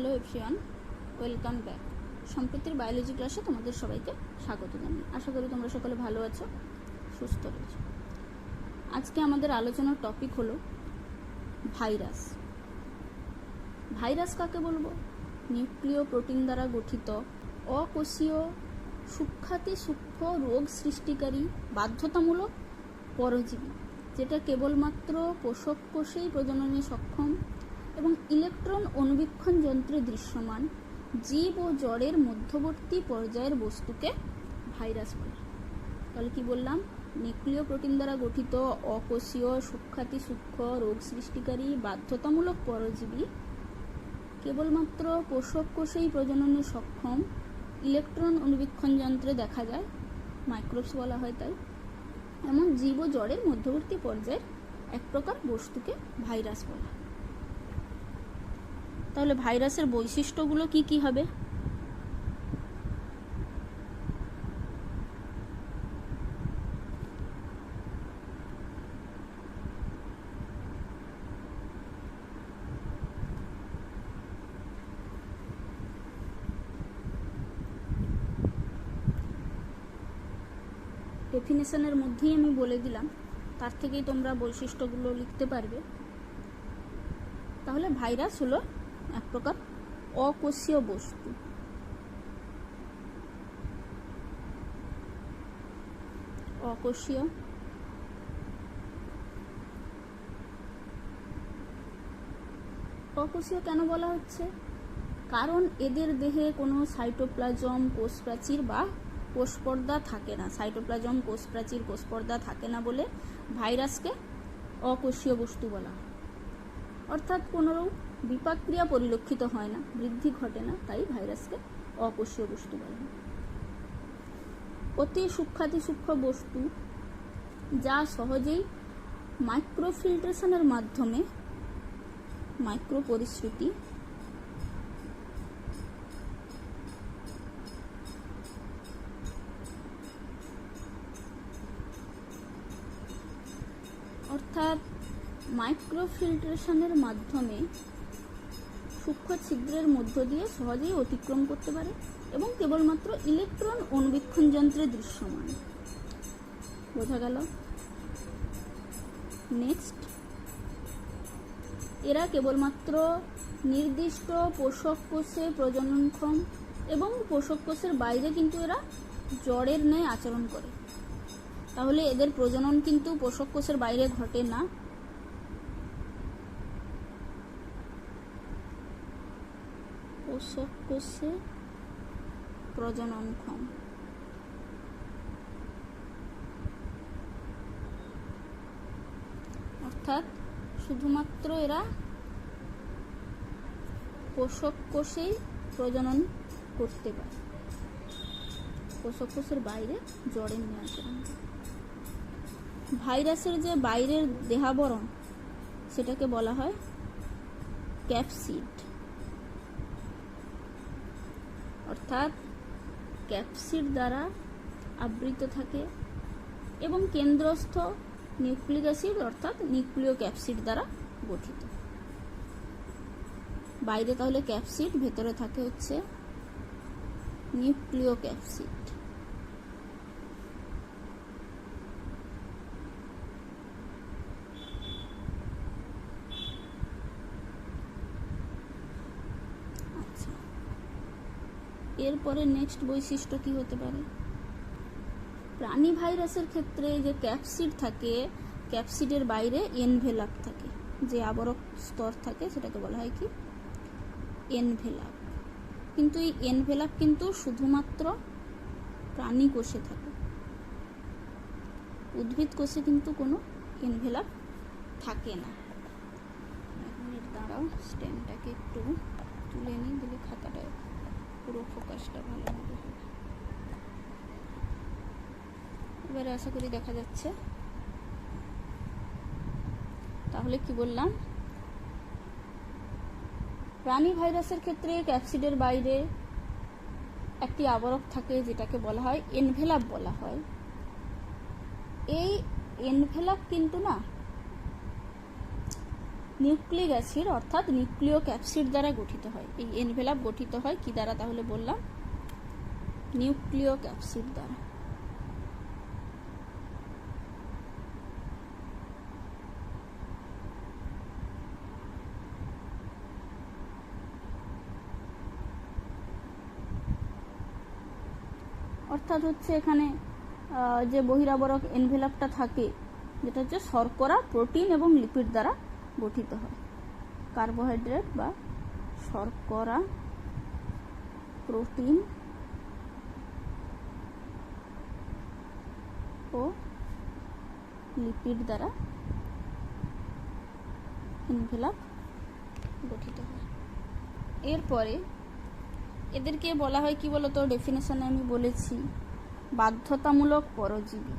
Hello everyone, welcome back. সম্প্রতির biology ক্লাসে তোমাদের সবাইকে স্বাগত জানাই। আশা করি তোমরা সকলে ভালো আছো, সুস্থ রয়েছো। আজকে আমাদের আলোচনার টপিক হলো ভাইরাস। ভাইরাস কাকে বলবো? নিউক্লিয় প্রোটিন দ্বারা গঠিত অকোষীয় সূক্ষ্মাতি সূক্ষ্ম রোগ সৃষ্টিকারী বাধ্যতামূলক পরজীবী, যেটা কেবলমাত্র পোষক কোষেই প্রজননে সক্ষম এবং ইলেকট্রন অণুবীক্ষণ যন্ত্রে দৃশ্যমান জীব ও জড়ের মধ্যবর্তী পর্যায়ের বস্তুকে ভাইরাস বলে। তাহলে কি বললাম? নিউক্লিয় প্রোটিন দ্বারা গঠিত অকোষীয় সূক্ষ্মাতি সূক্ষ্ম রোগ সৃষ্টিকারী বাধ্যতামূলক পরজীবী, কেবলমাত্র পোষক কোষেই প্রজননে সক্ষম, ইলেকট্রন অণুবীক্ষণ যন্ত্রে দেখা যায়, মাইক্রোবস বলা হয় তাই, এমন জীব ও জড়ের মধ্যবর্তী পর্যায়ের এক প্রকার বস্তুকে ভাইরাস বলা হয়। তাহলে ভাইরাসের বৈশিষ্ট্যগুলো কি কি হবে? ডেফিনেশনের মধ্যেই আমি বলে দিলাম, তার থেকেই তোমরা বৈশিষ্ট্যগুলো লিখতে পারবে। তাহলে ভাইরাস হলো এক প্রকার অকোষীয় বস্তু। অকোষীয় অকোষীয় কেন বলা হচ্ছে? কারণ এদের দেহে কোনো সাইটোপ্লাজম, কোষপ্রাচীর বা কোষপর্দা থাকে না। সাইটোপ্লাজম, কোষপ্রাচীর, কোষপর্দা থাকে না বলে ভাইরাসকে অকোষীয় বস্তু বলা হয়। অর্থাৎ কোনো বিপাকক্রিয়া পরিলক্ষিত হয় না, বৃদ্ধি ঘটে না, তাই ভাইরাসকে অকোষীয় বস্তু বলা হয়। অতি সূক্ষ্মাতি সূক্ষ্ম বস্তু যা সহজেই মাইক্রোফিল্ট্রেশনের মাধ্যমে মাইক্রো পরিশ্রুতি অর্থাৎ মাইক্রোফিল্ট্রেশনের মাধ্যমে সূক্ষ্ম ছিদ্রের মধ্য দিয়ে সহজেই অতিক্রম করতে পারে এবং কেবলমাত্র ইলেকট্রন অণুবীক্ষণ যন্ত্রে দৃশ্যমান। বোঝা গেল? নেক্সট, এরা কেবলমাত্র নির্দিষ্ট পোষক কোষে প্রজননক্ষম এবং পোষক কোষের বাইরে কিন্তু এরা জড়ের ন্যায় আচরণ করে। তাহলে এদের প্রজনন কিন্তু পোষক কোষের বাইরে ঘটে না। পোষক কোষে প্রজননক্ষম, অর্থাৎ শুধুমাত্র এরা পোষক কোষেই প্রজনন করতে পারে, পোষক কোষের বাইরে জড়ের ন্যায় আচরণ করে। ভাইরাসের যে বাইরের দেহাবরণ সেটাকে বলা হয় ক্যাপসিড, অর্থাৎ ক্যাপসিড দ্বারা আবৃত থাকে এবং কেন্দ্রস্থ নিউক্লিক অ্যাসিড অর্থাৎ নিউক্লিয় ক্যাপসিড দ্বারা গঠিত। বাইরে তাহলে ক্যাপসিড, ভেতরে থাকে হচ্ছে নিউক্লিয় ক্যাপসিড। আচ্ছা, এরপরে নেক্সট বৈশিষ্ট্য কি হতে পারে? প্রাণী ভাইরাসের ক্ষেত্রে যে ক্যাপসিড থাকে, ক্যাপসিডের বাইরে এনভেলাপ থাকে, যে আবরক স্তর থাকে সেটাকে বলা হয় কি? এনভেলাপ। কিন্তু এই এনভেলাপ কিন্তু শুধুমাত্র প্রাণী কোষে থাকে, উদ্ভিদ কোষে কিন্তু কোনো এনভেলাপ থাকে না। এক মিনিট দাঁড়াও, স্ট্যান্ডটাকে একটু তুলে নিই, দিলে খাতাটা পুরো ফোকাসটা ভালোভাবে হবে। এবারে আশা করি দেখা যাচ্ছে। তাহলে কি বললাম? প্রাণী ভাইরাসের ক্ষেত্রে ক্যাপসিডের বাইরে একটি আবরক থাকে যেটাকে বলা হয় এনভেলাপ বলা হয়। এই এনভেলাপ কিন্তু না নিউক্লিক অ্যাসিড অর্থাৎ নিউক্লিয় ক্যাপসিড দ্বারা গঠিত হয়। এই এনভেলাপ গঠিত হয় কি দ্বারা তাহলে বললাম? নিউক্লিয় ক্যাপসিড দ্বারা। অর্থাৎ হচ্ছে এখানে যে বহিরাবরক এনভেলাপটা থাকে যেটা হচ্ছে শর্করা, প্রোটিন এবং লিপিড দ্বারা গঠিত হয়। কার্বোহাইড্রেট বা শর্করা, প্রোটিন ও লিপিড দ্বারা এনভেলাপ গঠিত হয়। এরপরে এদেরকে বলা হয় কি বলতো? ডেফিনেশনে আমি বলেছি বাধ্যতামূলক পরজীবী।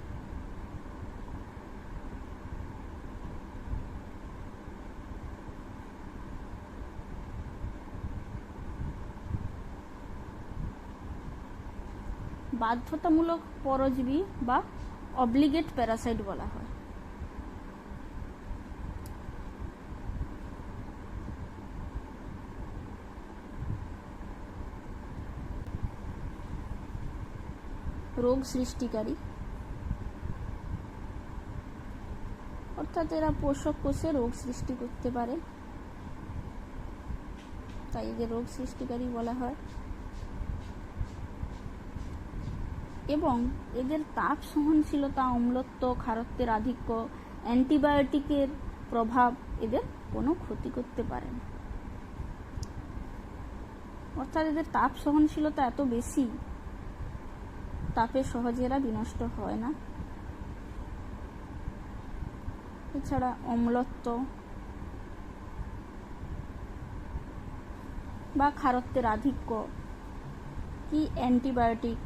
বাধ্যতামূলক পরজীবী বা অব্লিগেট প্যারাসাইট বলা হয়। রোগ সৃষ্টিকারী অর্থাৎ এরা পোষক কোষে রোগ সৃষ্টি করতে পারে, তাই এদের রোগ সৃষ্টিকারী বলা হয়। এবং এদের তাপ সহনশীলতা, অম্লত্ব, ক্ষারত্বের আধিক্য, অ্যান্টিবায়োটিকের প্রভাব এদের কোনো ক্ষতি করতে পারে না। অর্থাৎ এদের তাপ সহনশীলতা এত বেশি, তাপে সহজে এরা বিনষ্ট হয় না। এছাড়া অম্লত্ব বা ক্ষারত্বের আধিক্য কি অ্যান্টিবায়োটিক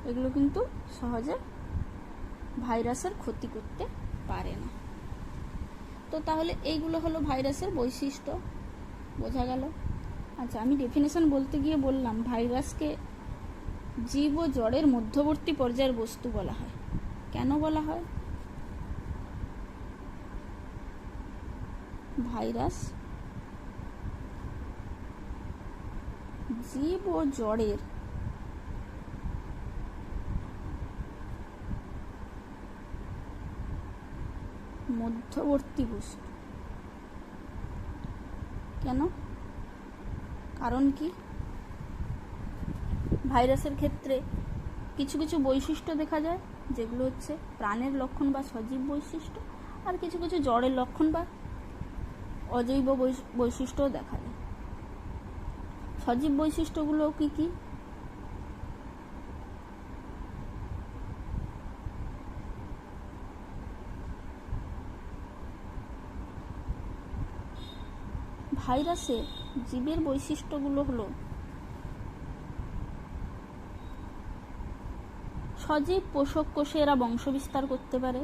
এগুলো কিন্তু সহজে ভাইরাসের ক্ষতি করতে পারে না। তো তাহলে এইগুলো হলো ভাইরাসের বৈশিষ্ট্য, বোঝা গেল। আচ্ছা, আমি ডেফিনেশন বলতে গিয়ে বললাম ভাইরাসকে জীব ও জড়ের মধ্যবর্তী পর্যায়ের বস্তু বলা হয়। কেন বলা হয়? ভাইরাস জীব ও জড়ের মধ্যবর্তী বস্তু। কেন? কারণ কি? ভাইরাসের ক্ষেত্রে কিছু কিছু বৈশিষ্ট্য দেখা যায় যেগুলো হচ্ছে প্রাণের লক্ষণ বা সজীব বৈশিষ্ট্য, আর কিছু কিছু জড়ের লক্ষণ বা অজৈব বৈশিষ্ট্যও দেখা যায়। সজীব বৈশিষ্ট্যগুলো কি কি? ভাইরাসের জীবের বৈশিষ্ট্যগুলো হলো সজীব পোষক কোষে এরা বংশবিস্তার করতে পারে।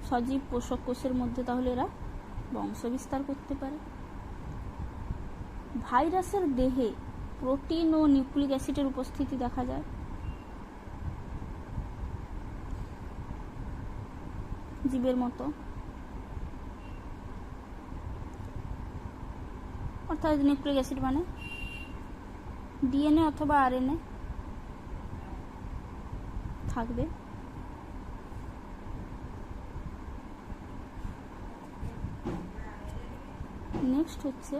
সজীব পোষক কোষের মধ্যে তাহলে এরা বংশবিস্তার করতে পারে। ভাইরাসের দেহে প্রোটিন ও নিউক্লিক অ্যাসিডের উপস্থিতি দেখা যায়। জীবের মতো, অর্থাৎ নিউক্লিক অ্যাসিড মানে ডিএনএ অথবা আরএনএ থাকবে। নেক্সট হচ্ছে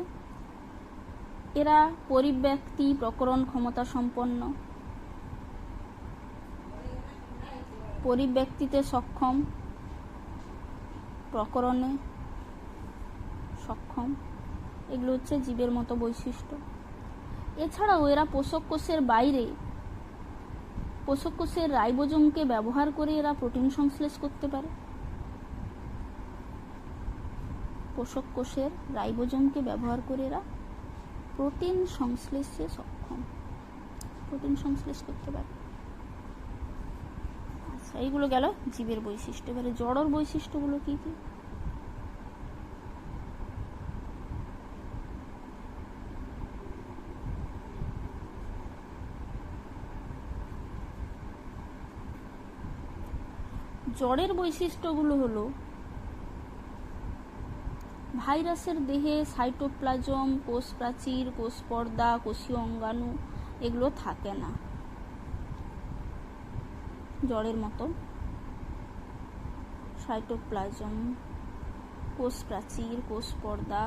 এরা পরিব্যক্তি প্রকরণ ক্ষমতা সম্পন্ন, পরিব্যক্তিতে সক্ষম, প্রকরণে সক্ষম, এগুলো হচ্ছে জীবের মতো বৈশিষ্ট্য। এছাড়াও এরা পোষক কোষের বাইরে পোষক কোষের রাইবোজোমকে ব্যবহার করে এরা প্রোটিন সংশ্লেষ করতে পারে। পোষক কোষের রাইবোজোমকে ব্যবহার করে এরা প্রোটিন সংশ্লেষে সক্ষম, প্রোটিন সংশ্লেষ করতে পারে। আচ্ছা, এইগুলো গেল জীবের বৈশিষ্ট্য। এবারে জড়র বৈশিষ্ট্যগুলো কি কি? জ্বরের বৈশিষ্ট্যগুলো হলো ভাইরাসের দেহে সাইটোপ্লাজম, কোষ প্রাচীর, কোষ পর্দা, কোষীয় অঙ্গাণু এগুলো থাকে না জ্বরের মতো। সাইটোপ্লাজম, কোষ প্রাচীর, কোষ পর্দা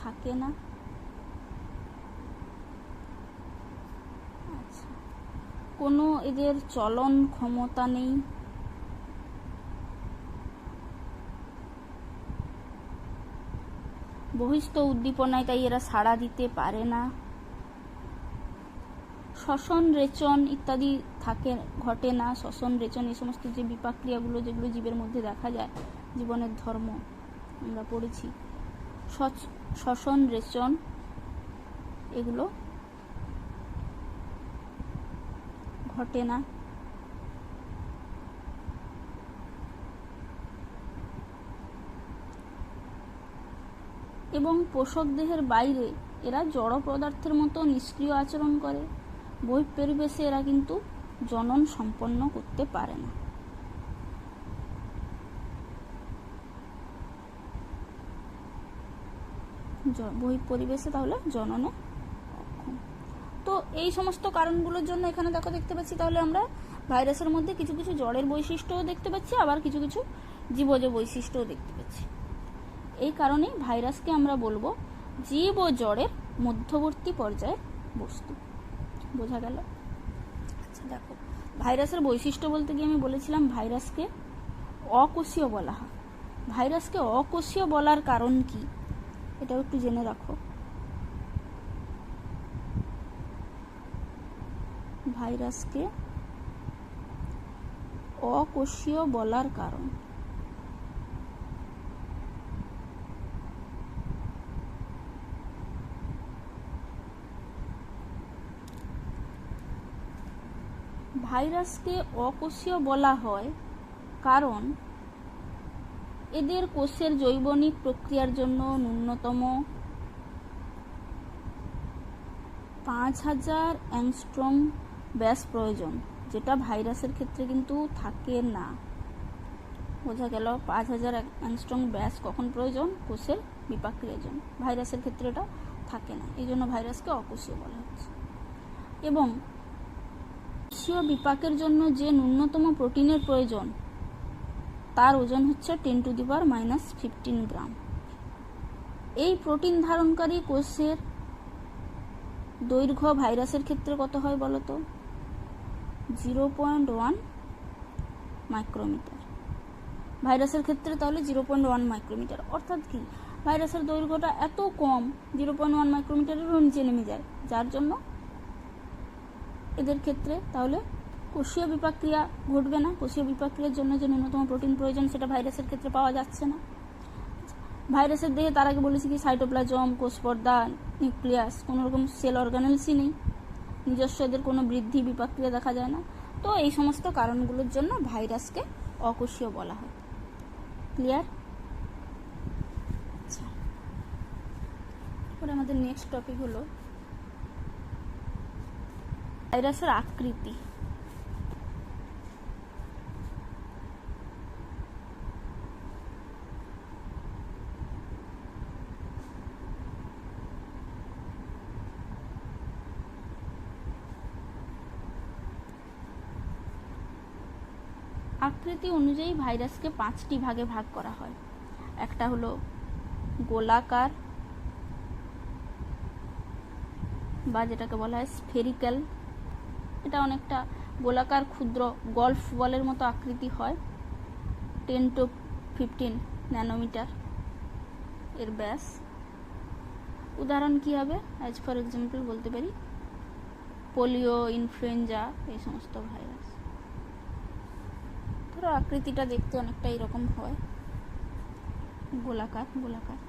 থাকে না। আচ্ছা, কোনো এদের চলন ক্ষমতা নেই। বহিস্থ উদ্দীপনায় তাই এরা সাড়া দিতে পারে না। শ্বসন, রেচন ইত্যাদি ঘটে না। শ্বসন, রেচন এই সমস্ত যে বিপাক ক্রিয়াগুলো যেগুলো জীবের মধ্যে দেখা যায়, জীবনের ধর্ম আমরা পড়েছি, শ্বসন, রেচন এগুলো ঘটে না। এবং পোষক দেহের বাইরে এরা জড় পদার্থের মতো নিষ্ক্রিয় আচরণ করে। বহিঃপরিবেশে এরা কিন্তু জনন সম্পন্ন করতে পারে না। বহিঃপরিবেশে তাহলে জননে অক্ষম। তো এই সমস্ত কারণগুলোর জন্য এখানে দেখতে পাচ্ছি তাহলে আমরা ভাইরাসের মধ্যে কিছু কিছু জড়ের বৈশিষ্ট্যও দেখতে পাচ্ছি, আবার কিছু কিছু জীবজ বৈশিষ্ট্যও দেখতে পাচ্ছি। এই কারণেই ভাইরাসকে আমরা বলবো জীব ও জড়ের মধ্যবর্তী পর্যায়ের বস্তু। বোঝা গেল? আচ্ছা দেখো, ভাইরাসের বৈশিষ্ট্য বলতে গিয়ে আমি বলেছিলাম ভাইরাসকে অকোষীয় বলা হয়। ভাইরাসকে অকোষীয় বলার কারণ কি এটাও একটু জেনে রাখো। ভাইরাসকে অকোষীয় বলার কারণ ভাইরাসকে অকোষীয় বলা হয় কারণ এদের কোষের জৈবনিক প্রক্রিয়ার জন্য ন্যূনতম 5000 অ্যাংস্ট্রম ব্যাস প্রয়োজন, যেটা ভাইরাসের ক্ষেত্রে কিন্তু থাকে না। বোঝা গেল? 5000 অ্যাংস্ট্রম ব্যাস কখন প্রয়োজন? কোষের বিপাক ক্রিয়ার জন্য। ভাইরাসের ক্ষেত্রে এটা থাকে না, এই জন্য ভাইরাসকে অকোষীয় বলা হচ্ছে। এবং কোষীয় বিপাকের জন্য যে ন্যূনতম প্রোটিনের প্রয়োজন তার ওজন হচ্ছে 10⁻⁻15 গ্রাম। এই প্রোটিন ধারণকারী কোষের দৈর্ঘ্য ভাইরাসের ক্ষেত্রে কত হয় বলতো? 0.1 মাইক্রোমিটার। ভাইরাসের ক্ষেত্রে তাহলে 0.1 মাইক্রোমিটার, অর্থাৎ কি ভাইরাসের দৈর্ঘ্যটা এত কম 0.1 মাইক্রোমিটারেরও নিচে নেমে যায়, যার জন্য এদের ক্ষেত্রে তাহলে কোষীয় বিপাক ক্রিয়া ঘটবে না। কোষীয় বিপাক ক্রিয়ার জন্য যে ন্যূনতম প্রোটিন প্রয়োজন সেটা ভাইরাসের ক্ষেত্রে পাওয়া যাচ্ছে না। ভাইরাসের দেহে তার আগে বলেছি কি সাইটোপ্লাজম, কোষ পর্দা, নিউক্লিয়াস, কোনো রকম সেল অর্গানেলসই নেই। নিজস্ব এদের কোনো বৃদ্ধি বিপাক ক্রিয়া দেখা যায় না। তো এই সমস্ত কারণগুলোর জন্য ভাইরাসকে অকোষীয় বলা হয়। ক্লিয়ার? আচ্ছা, এরপরে আমাদের নেক্সট টপিক হলো ভাইরাসের আকৃতি। আকৃতি অনুযায়ী ভাইরাসকে 5টি ভাগে ভাগ করা হয়। একটা হলো গোলাকার বা যেটাকে বলা হয় স্ফেরিক্যাল। এটা অনেকটা গোলাকার ক্ষুদ্র গল্ফ বলের মতো আকৃতি হয়। 10 to 15 ন্যানোমিটার এর ব্যাস। উদাহরণ কি হবে? অ্যাজ ফর এক্সাম্পল বলতে পারি পোলিও, ইনফ্লুয়েঞ্জা, এই সমস্ত ভাইরাস। ধরো আকৃতিটা দেখতে অনেকটা এরকম হয়, গোলাকার গোলাকার।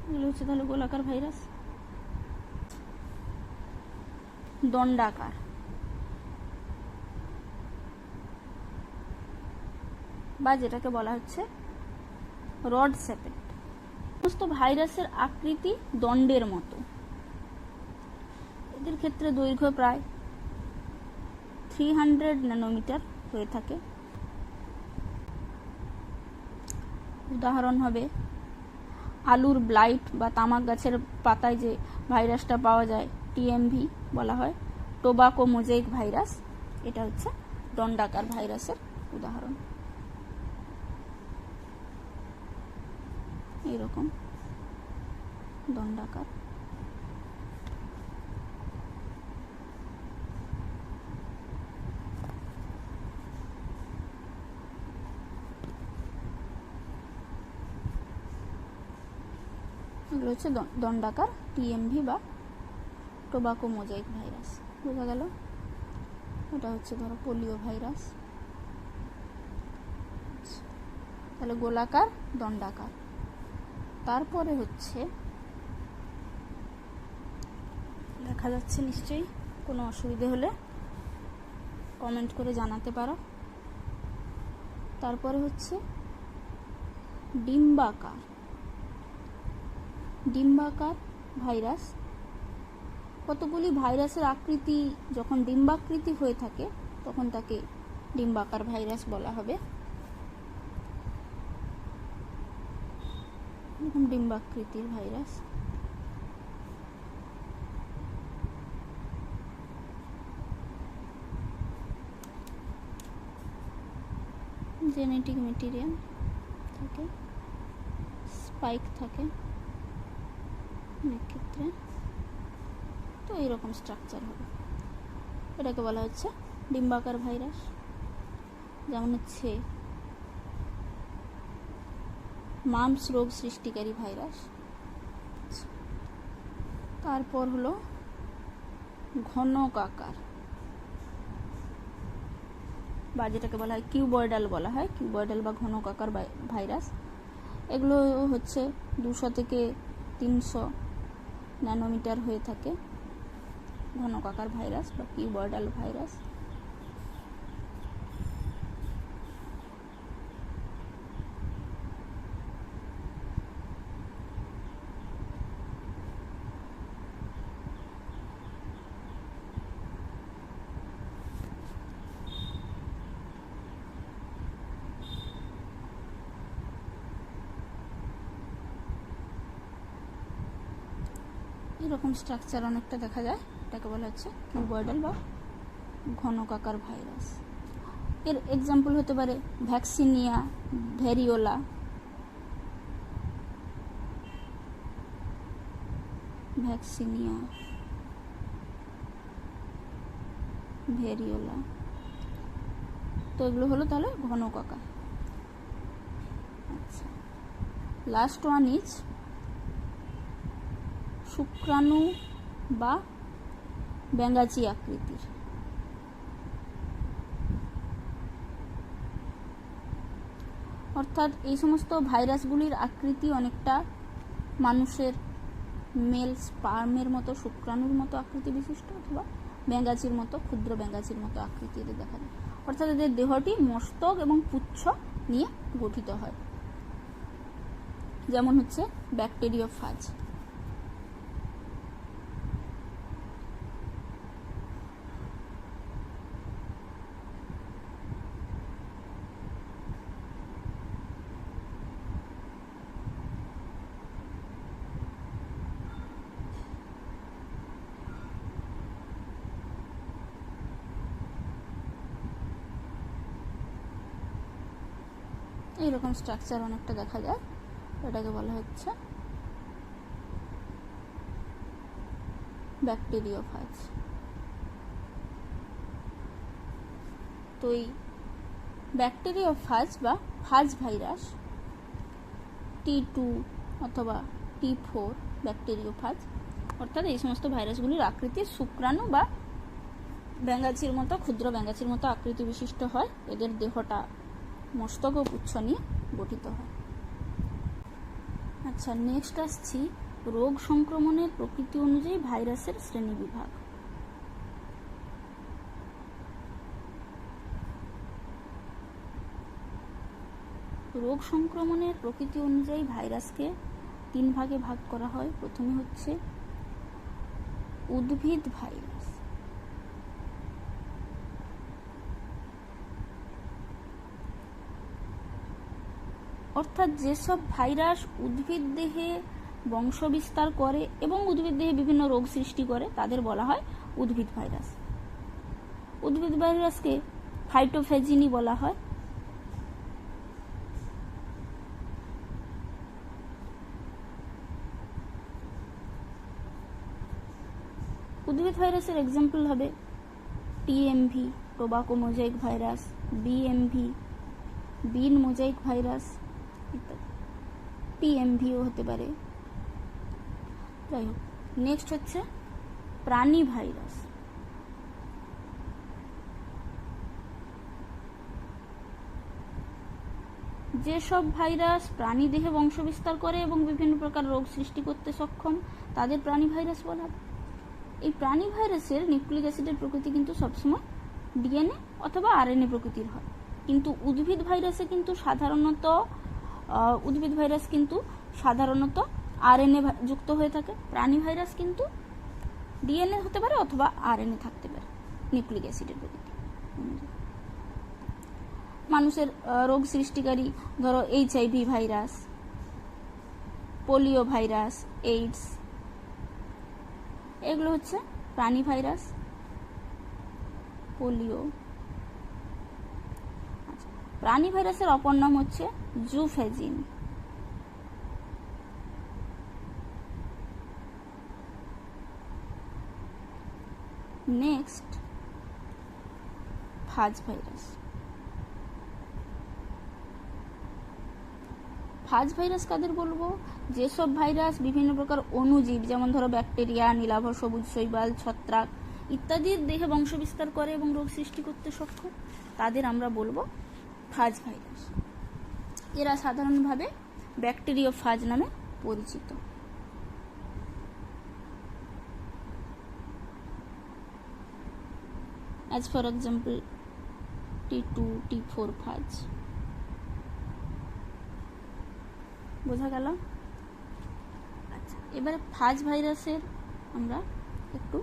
এগুলো হচ্ছে তাহলে গোলাকার ভাইরাস। দণ্ডাকার বা যেটাকে বলা হচ্ছে রড শেপেড। সমস্ত ভাইরাসের আকৃতি দণ্ডের মতো। এদের ক্ষেত্রে দৈর্ঘ্য প্রায় 300 ন্যানোমিটার হয়ে থাকে। উদাহরণ হবে আলুর ব্লাইট বা তামাক গাছের পাতায় যে ভাইরাসটা পাওয়া যায়, টিএমভি বলা হয়, টোবাকো মোজাইক ভাইরাস, এটা হচ্ছে দণ্ডাকার ভাইরাসের উদাহরণ। এরকম দণ্ডাকার। এগুলো হচ্ছে দণ্ডাকার টিএমভি বা টোবাকো মোজাইক ভাইরাস। বোঝা গেল? এটা হচ্ছে ধরো পোলিও ভাইরাস। তাহলে গোলাকার, দণ্ডাকার। তারপরে হচ্ছে, দেখা যাচ্ছে নিশ্চয়ই, কোনো অসুবিধে হলে কমেন্ট করে জানাতে পারো। তারপরে হচ্ছে ডিম্বাকার। ডিম্বাকার ভাইরাস, কতগুলি ভাইরাসের আকৃতি যখন ডিম্বাকৃতি হয়ে থাকে তখন তাকে ডিম্বাকার ভাইরাস বলা হবে। এরকম ডিম্বাকৃতির ভাইরাস। জেনেটিক মেটেরিয়াল থাকে, স্পাইক থাকে অনেক ক্ষেত্রে, তো এইরকম স্ট্রাকচার হবে। এটাকে বলা হচ্ছে ডিম্বাকার ভাইরাস। যেমন হচ্ছে মাম্পস রোগ সৃষ্টিকারী ভাইরাস। তারপর হলো ঘনক আকার, বা যেটাকে বলা হয় কিউবয়েডাল বলা হয়, কিউবয়েডাল বা ঘনক আকার ভাইরাস। এগুলো হচ্ছে 200 থেকে 300 ন্যানোমিটার হয়ে থাকে, ঘনক আকার ভাইরাস বা কিউবয়েডাল ভাইরাস। এরকম স্ট্রাকচার অনেকটা দেখা যায়, এটাকে বলা হচ্ছে কিউবয়েডাল বা ঘনক আকার ভাইরাস। এর এক্সাম্পল হতে পারে ভ্যাকসিনিয়া, ভেরিওলা, ভেরিওলা। তো এগুলো হলো তাহলে ঘনক আকার। আচ্ছা, লাস্ট ওয়ান ইজ শুক্রাণু বা ব্যাঙাচি আকৃতির। অর্থাৎ এই সমস্ত ভাইরাসগুলির আকৃতি অনেকটা মানুষের মেল স্পার্মের মতো, শুক্রাণুর মতো আকৃতি বিশিষ্ট, অথবা ব্যাঙাচির মতো, ক্ষুদ্র ব্যাঙাচির মতো আকৃতি এদের দেখা যায়। অর্থাৎ এদের দেহটি মস্তক এবং পুচ্ছ নিয়ে গঠিত হয়। যেমন হচ্ছে ব্যাকটেরিওফাজ। এইরকম স্ট্রাকচার অনেকটা দেখা যায়, এটাকে বলা হচ্ছে ব্যাকটেরিওফাজ। তো এই ব্যাকটেরিওফাজ বা ফাজ ভাইরাস T2 অথবা T4 ব্যাকটেরিওফাজ, অর্থাৎ এই সমস্ত ভাইরাসগুলির আকৃতি শুক্রাণু বা ব্যাঙাচির মতো, ক্ষুদ্র ব্যাঙাচির মতো আকৃতি বিশিষ্ট হয়। এদের দেহটা মস্তক ও পুচ্ছ নিয়ে গঠিত হয়। আচ্ছা, নেক্সট আসছি রোগ সংক্রমণের প্রকৃতি অনুযায়ী ভাইরাসের শ্রেণীবিভাগ। রোগ সংক্রমণের প্রকৃতি অনুযায়ী ভাইরাসকে 3 ভাগে ভাগ করা হয়। প্রথমে হচ্ছে উদ্ভিদ ভাইরাস। অর্থাৎ যেসব ভাইরাস উদ্ভিদ দেহে বংশ বিস্তার করে এবং উদ্ভিদ দেহে বিভিন্ন রোগ সৃষ্টি করে তাদের বলা হয় উদ্ভিদ ভাইরাস। উদ্ভিদ ভাইরাসকে ফাইটোফেজিনি বলা হয়। উদ্ভিদ ভাইরাসের এক্সাম্পল হবে TMV tobacco mosaic virus, BMV bean mosaic virus ইত্যাদি। পিএমভিও হতে পারে। যাই হোক, নেক্সট হচ্ছে প্রাণী ভাইরাস। যেসব ভাইরাস প্রাণী দেহে বংশ বিস্তার করে এবং বিভিন্ন প্রকার রোগ সৃষ্টি করতে সক্ষম তাদের প্রাণী ভাইরাস বলা হয়। এই প্রাণী ভাইরাসের নিউক্লিক অ্যাসিডের প্রকৃতি কিন্তু সবসময় ডিএনএ অথবা আরএনএ প্রকৃতির হয়, কিন্তু উদ্ভিদ ভাইরাস কিন্তু সাধারণত আরএনএ যুক্ত হয়ে থাকে। প্রাণী ভাইরাস কিন্তু ডিএনএ হতে পারে অথবা আরএনএ থাকতে পারে নিউক্লিক অ্যাসিডের প্রকৃতি। মানুষের রোগ সৃষ্টিকারী ধরো HIV virus, polio virus, AIDS, এগুলো হচ্ছে প্রাণী ভাইরাস। পোলিও। প্রাণী ভাইরাসের অপর নাম হচ্ছে জুফেজিন। নেক্সট ফাজ ভাইরাস। ফাজ ভাইরাস কাদের বলবো? যেসব ভাইরাস বিভিন্ন প্রকার অণুজীব যেমন ধরো ব্যাকটেরিয়া, নীলাভ, সবুজ শৈবাল, ছত্রাক ইত্যাদির দেহে বংশ বিস্তার করে এবং রোগ সৃষ্টি করতে সক্ষম তাদের আমরা বলবো ফাজ ভাইরাস। এরা সাধারণভাবে ব্যাকটেরিওফাজ নামে পরিচিত। as for example T2, T4 ফাজ। বোঝা গেল? আচ্ছা, এবারে ফাজ ভাইরাসের আমরা একটু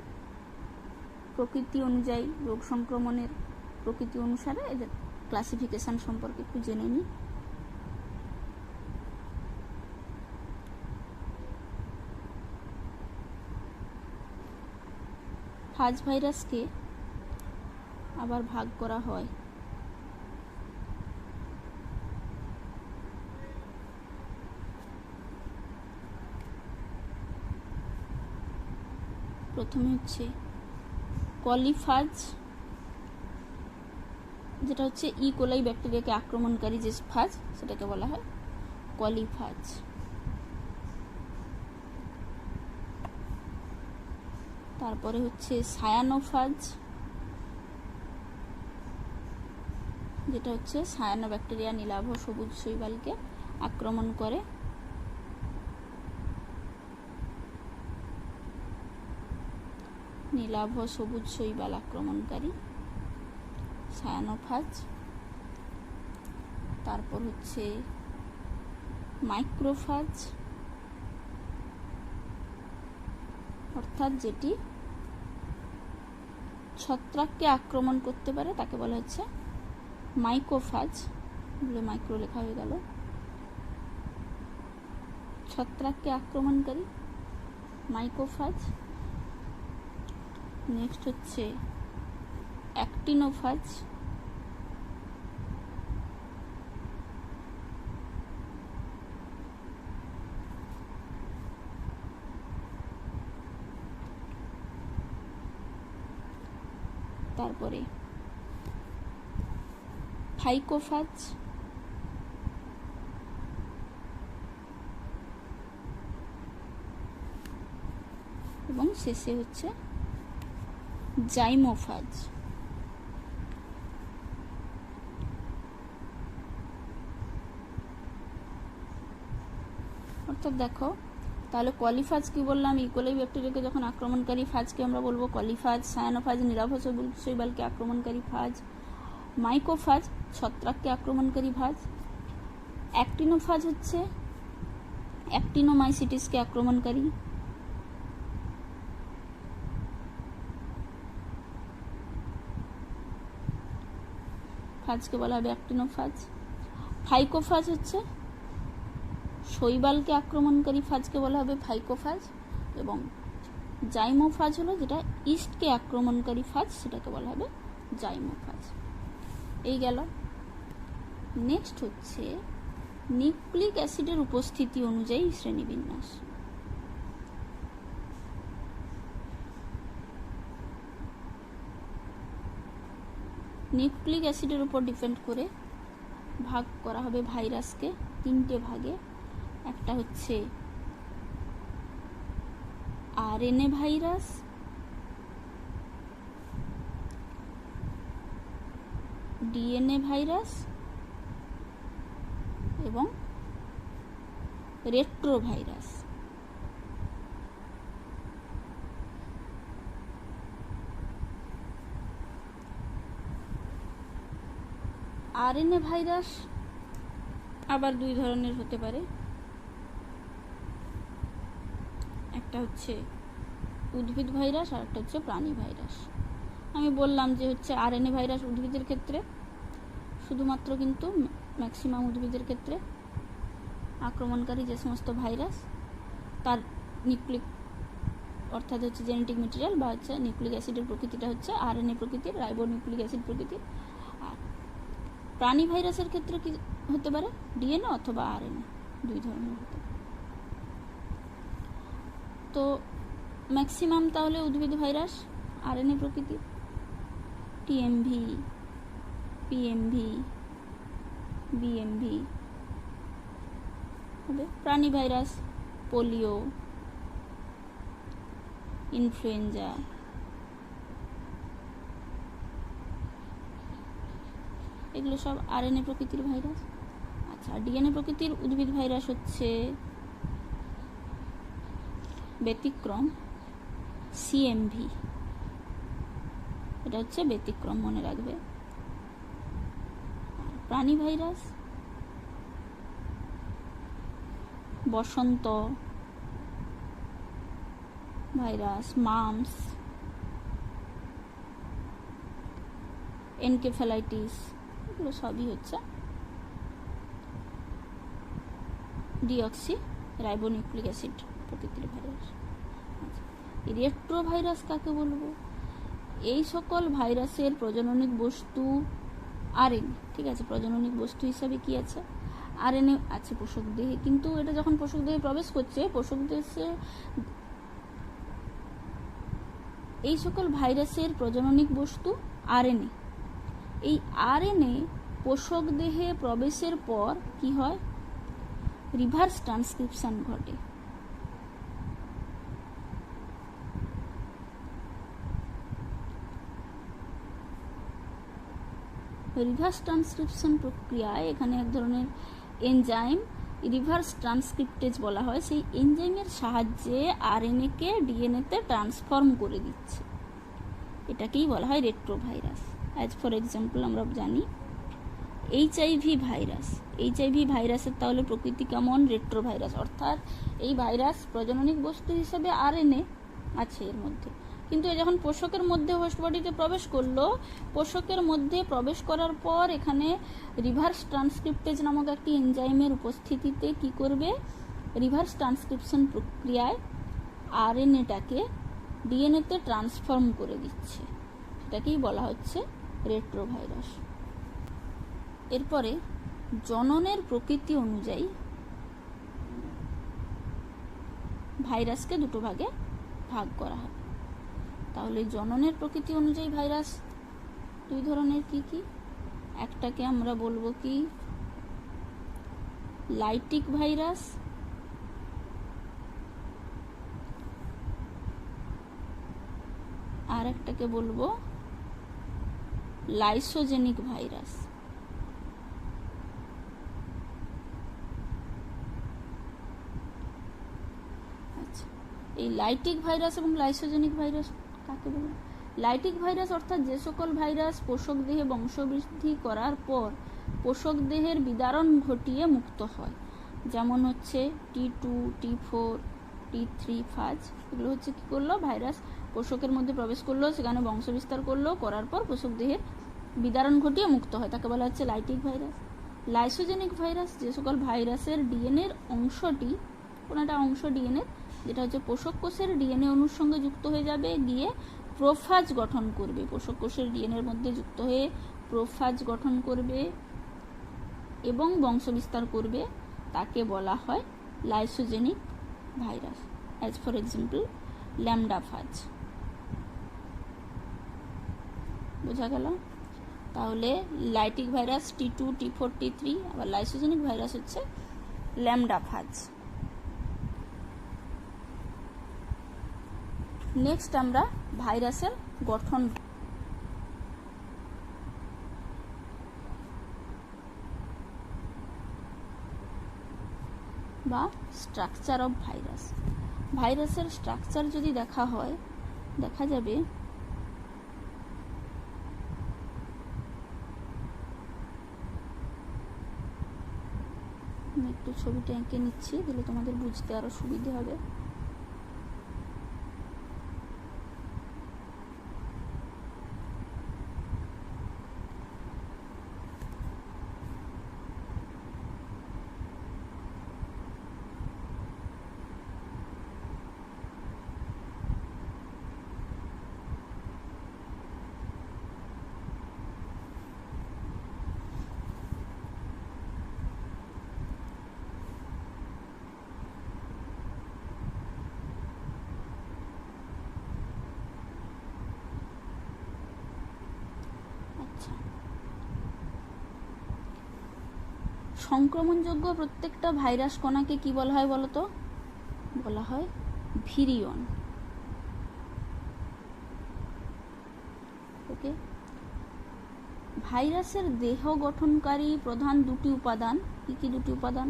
প্রকৃতি অনুযায়ী রোগ সংক্রমণের প্রকৃতি অনুসারে এদের ক্লাসিফিকেশন সম্পর্কে একটু জেনে নিই। ফাজ ভাইরাসকে আবার ভাগ করা হয় প্রথমে হচ্ছে কলিফাজ, যেটা হচ্ছে ই কোলাই ব্যাকটেরিয়াকে আক্রমণকারী যে ফাজ সেটাকে বলা হয় কলিফাজ। তারপরে হচ্ছে সায়ানোফাজ, যেটা হচ্ছে সায়ানো ব্যাকটেরিয়া নীলাভ সবুজ শৈবালকে আক্রমণ করে। নীলাভ সবুজ শৈবাল আক্রমণকারী সায়ানোফাজ। তারপর হচ্ছে মাইক্রোফাজ, অর্থাৎ যেটি ছত্রাককে আক্রমণ করতে পারে তাকে বলা হচ্ছে মাইক্রোফাজ। মাইক্রো লেখা হয়ে গেল। ছত্রাককে আক্রমণকারী মাইক্রোফাজ। নেক্সট হচ্ছে অ্যাক্টিনোফাজ, তারপরে ফাইকোফাজ, এবং শেষে হচ্ছে জাইমোফাজ। অর্থাৎ দেখো তাহলে কলিফাজ কি বললাম? ইকোলাই ব্যাকটেরিয়াকে যখন আক্রমণকারী ফাজকে আমরা বলবো কলিফাজ। সায়ানোফাজ নীলাভ শৈবালকে আক্রমণকারী ফাজ। মাইক্রোফাজ ছত্রাককে আক্রমণকারী ফাজ। অ্যাক্টিনোফাজ হচ্ছে অ্যাক্টিনোমাইসিটিসকে আক্রমণকারী। ফাজকে বলা হবে অ্যাক্টিনোফাজ। ফাইকোফাজ হচ্ছে শৈবালকে আক্রমণকারী ফাজকে বলা হবে ফাইকোফাজ, এবং জাইমোফাজ হলো যেটা ইস্টকে আক্রমণকারী ফাজ, সেটাকে বলা হবে জাইমোফাজ। এই গেল। নেক্সট হচ্ছে নিউক্লিক অ্যাসিডের উপস্থিতি অনুযায়ী শ্রেণীবিন্যাস। নিউক্লিক অ্যাসিডের উপর ডিপেন্ড করে ভাগ করা হবে ভাইরাসকে তিনটে ভাগে। একটা হচ্ছে আরএনএ ভাইরাস, ডিএনএ ভাইরাস এবং রেট্রো ভাইরাস। আরএনএ ভাইরাস আবার দুই ধরনের হতে পারে, একটা হচ্ছে উদ্ভিদ ভাইরাস আর একটা হচ্ছে প্রাণী ভাইরাস। আমি বললাম যে হচ্ছে আরএনএ ভাইরাস উদ্ভিদের ক্ষেত্রে শুধুমাত্র, কিন্তু ম্যাক্সিমাম উদ্ভিদের ক্ষেত্রে আক্রমণকারী যে সমস্ত ভাইরাস তার নিউক্লিক অর্থাৎ হচ্ছে জেনেটিক মেটেরিয়াল বা হচ্ছে নিউক্লিক অ্যাসিডের প্রকৃতিটা হচ্ছে আরএনএ প্রকৃতির, রাইবো নিউক্লিক অ্যাসিড প্রকৃতির। আর প্রাণী ভাইরাসের ক্ষেত্রে কি হতে পারে, ডিএনএ অথবা আরএনএ, দুই ধরনের হতে পারে। তো ম্যাক্সিমাম তাহলে উদ্ভিদ ভাইরাস আরএনএ প্রকৃতির, টিএমভি, পিএমভি, বিএমভি হবে। প্রাণী ভাইরাস পোলিও, ইনফ্লুয়েঞ্জা, এগুলো সব আরএনএ প্রকৃতির ভাইরাস। আচ্ছা, ডিএনএ প্রকৃতির উদ্ভিদ ভাইরাস হচ্ছে ব্যতিক্রম সিএমভি, এটা হচ্ছে ব্যতিক্রম, মনে রাখবে। প্রাণী ভাইরাস বসন্ত ভাইরাস, মাম্পস, এনকেফ্যালাইটিস, এগুলো সবই হচ্ছে ডিঅক্সি রাইবোনিউক্লিক অ্যাসিড প্রকৃতির ভাইরাস। রেট্রো ভাইরাস কাকে বলবো? এই সকল ভাইরাসের প্রজননিক বস্তু আরএনএ, ঠিক আছে, প্রজননিক বস্তু হিসাবে কি আছে, আরএনএ আছে পোষক দেহে, কিন্তু এটা যখন পোষক দেহে প্রবেশ করছে, পোষক দেহে এই সকল ভাইরাসের প্রজননিক বস্তু আরএনএ। এই আরএনএ পোষক দেহে প্রবেশের পর কি হয়, রিভার্স ট্রান্সক্রিপশন ঘটে। রিভার্স ট্রান্সক্রিপশন প্রক্রিয়ায় এখানে এক ধরনের এনজাইম রিভার্স ট্রান্সক্রিপ্টেজ বলা হয়, সেই এনজাইমের সাহায্যে আরএনএকে ডিএনএতে ট্রান্সফর্ম করে দিচ্ছে, এটাকেই বলা হয় রেট্রোভাইরাস। অ্যাজ ফর এক্সাম্পল আমরা জানি এইচআইভি ভাইরাস, এইচআইভি ভাইরাসের তাহলে প্রকৃতি কেমন, রেট্রোভাইরাস, অর্থাৎ এই ভাইরাস প্রজননিক বস্তু হিসেবে আরএনএ আছে এর মধ্যে, কিন্তু যখন পোষকের মধ্যে হোস্ট বডিতে প্রবেশ করলো, পোষকের মধ্যে প্রবেশ করার পর এখানে রিভার্স ট্রান্সক্রিপ্টেজ নামক একটি এনজাইমের উপস্থিতিতে কি করবে, রিভার্স ট্রান্সক্রিপশন প্রক্রিয়ায় আরএনএটাকে ডিএনএতে ট্রান্সফর্ম করে দিচ্ছে, সেটাকেই বলা হচ্ছে রেট্রোভাইরাস। এরপরে জননের প্রকৃতি অনুযায়ী ভাইরাসকে দুটো ভাগে ভাগ করা হয়। তাহলে জননের প্রকৃতি অনুযায়ী ভাইরাস দুই ধরনের, কি কি, একটাকে আমরা বলবো কি লাইটিক ভাইরাস, আর একটাকে বলবো লাইসোজেনিক ভাইরাস। আচ্ছা, এই লাইটিক ভাইরাস এবং লাইসোজেনিক ভাইরাস কাকে বলে? লাইটিক ভাইরাস অর্থাৎ যে সকল ভাইরাস পোষক দেহে বংশবৃদ্ধি করার পর পোষক দেহের বিদারণ ঘটিয়ে মুক্ত হয়, যেমন হচ্ছে T2, T4, T3 ফাজ, এগুলো হচ্ছে কি করলো, ভাইরাস পোষকের মধ্যে প্রবেশ করলো, সেখানে বংশবিস্তার করলো, করার পর পোষক দেহের বিদারণ ঘটিয়ে মুক্ত হয়, তাকে বলা হচ্ছে লাইটিক ভাইরাস। লাইসোজেনিক ভাইরাস, যে সকল ভাইরাসের ডিএনএর অংশটি, কোনো একটা অংশ ডিএনএ যেটা হচ্ছে পোষক কোষের ডিএনএ অণুর সঙ্গে যুক্ত হয়ে যাবে, গিয়ে প্রোফাজ গঠন করবে, পোষক কোষের ডিএনএর মধ্যে যুক্ত হয়ে প্রোফাজ গঠন করবে এবং বংশবিস্তার করবে, তাকে বলা হয় lysogenic virus. As for example lambda phage. বোঝা গেল? তাহলে lytic virus T2, T4, T3, আবার লাইসোজেনিক ভাইরাস হচ্ছে ল্যামডাফাজ। নেক্সট আমরা ভাইরাসের গঠন বা স্ট্রাকচার অফ ভাইরাস। ভাইরাসের স্ট্রাকচার যদি দেখা হয়, দেখা যাবে আমি একটু ছবিটা এঁকে নিচ্ছি, দিলে তোমাদের বুঝতে আরো সুবিধে হবে। সংক্রমণযোগ্য প্রত্যেকটা ভাইরাস কণাকে কি বলা হয় বলতো? বলা হয় ভিরিয়ন। ওকে, ভাইরাসের দেহ গঠনকারী প্রধান দুটি উপাদান, কি কি দুটি উপাদান?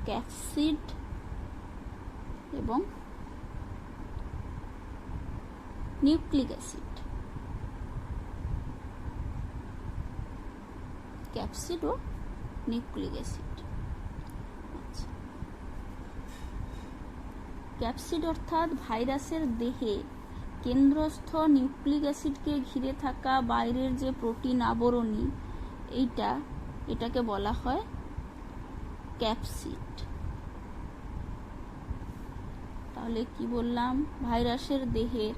ক্যাপসিড এবং নিউক্লিক অ্যাসিড। ক্যাপসিড ও নিউক্লিক অ্যাসিড। আচ্ছা, ক্যাপসিড অর্থাৎ ভাইরাসের দেহে কেন্দ্রস্থ নিউক্লিক অ্যাসিডকে ঘিরে থাকা বাইরের যে প্রোটিন আবরণী, এটাকে বলা হয় ক্যাপসিড। তাহলে কি বললাম? ভাইরাসের দেহের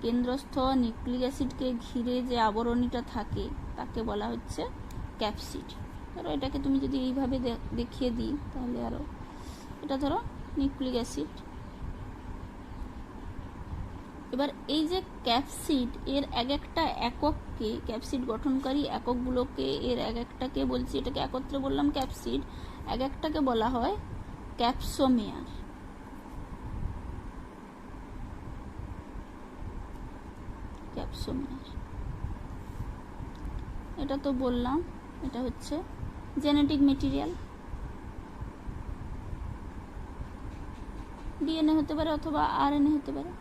কেন্দ্রস্থ নিউক্লিক অ্যাসিডকে ঘিরে যে আবরণীটা থাকে তাকে বলা হচ্ছে ক্যাপসিড। ধরো এটাকে তুমি যদি এইভাবে দেখিয়ে দিই তাহলে আরো, এটা ধরো নিউক্লিক অ্যাসিড। এবার এই যে ক্যাপসিড, এর এক একটা একককে, ক্যাপসিড গঠনকারী এককগুলোকে, এর এক একটাকে বলছি, এটাকে একত্রে বললাম ক্যাপসিড, এক একটাকে বলা হয় ক্যাপসোমেয়ার। ক্যাপসোমেয়ার, এটা তো বললাম, এটা হচ্ছে জেনেটিক মেটেরিয়াল। ডিএনএ হতে পারে অথবা আরএনএ হতে পারে,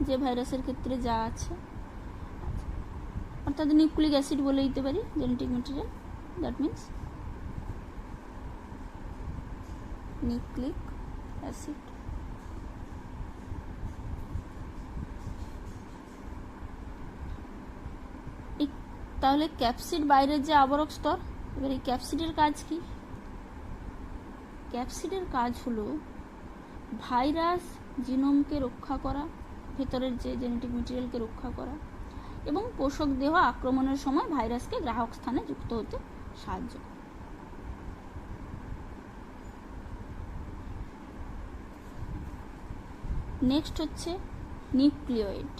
যে ভাইরাসের ক্ষেত্রে যা আছে, অর্থাৎ নিউক্লিক অ্যাসিড বলে দিতে পারি genetic material. That means nucleic acid. তাহলে ক্যাপসিড বাইরের যে আবরক স্তর, এবার এই ক্যাপসিডের কাজ কি? ক্যাপসিডের কাজ হলো ভাইরাস জিনোমকে রক্ষা করা, ভেতরের যে জেনেটিক মেটেরিয়ালকে রক্ষা করা, এবং পোষক দেহ আক্রমণের সময় ভাইরাসকে গ্রাহক স্থানে যুক্ত হতে সাহায্য করে। নেক্সট হচ্ছে নিউক্লিয়েট।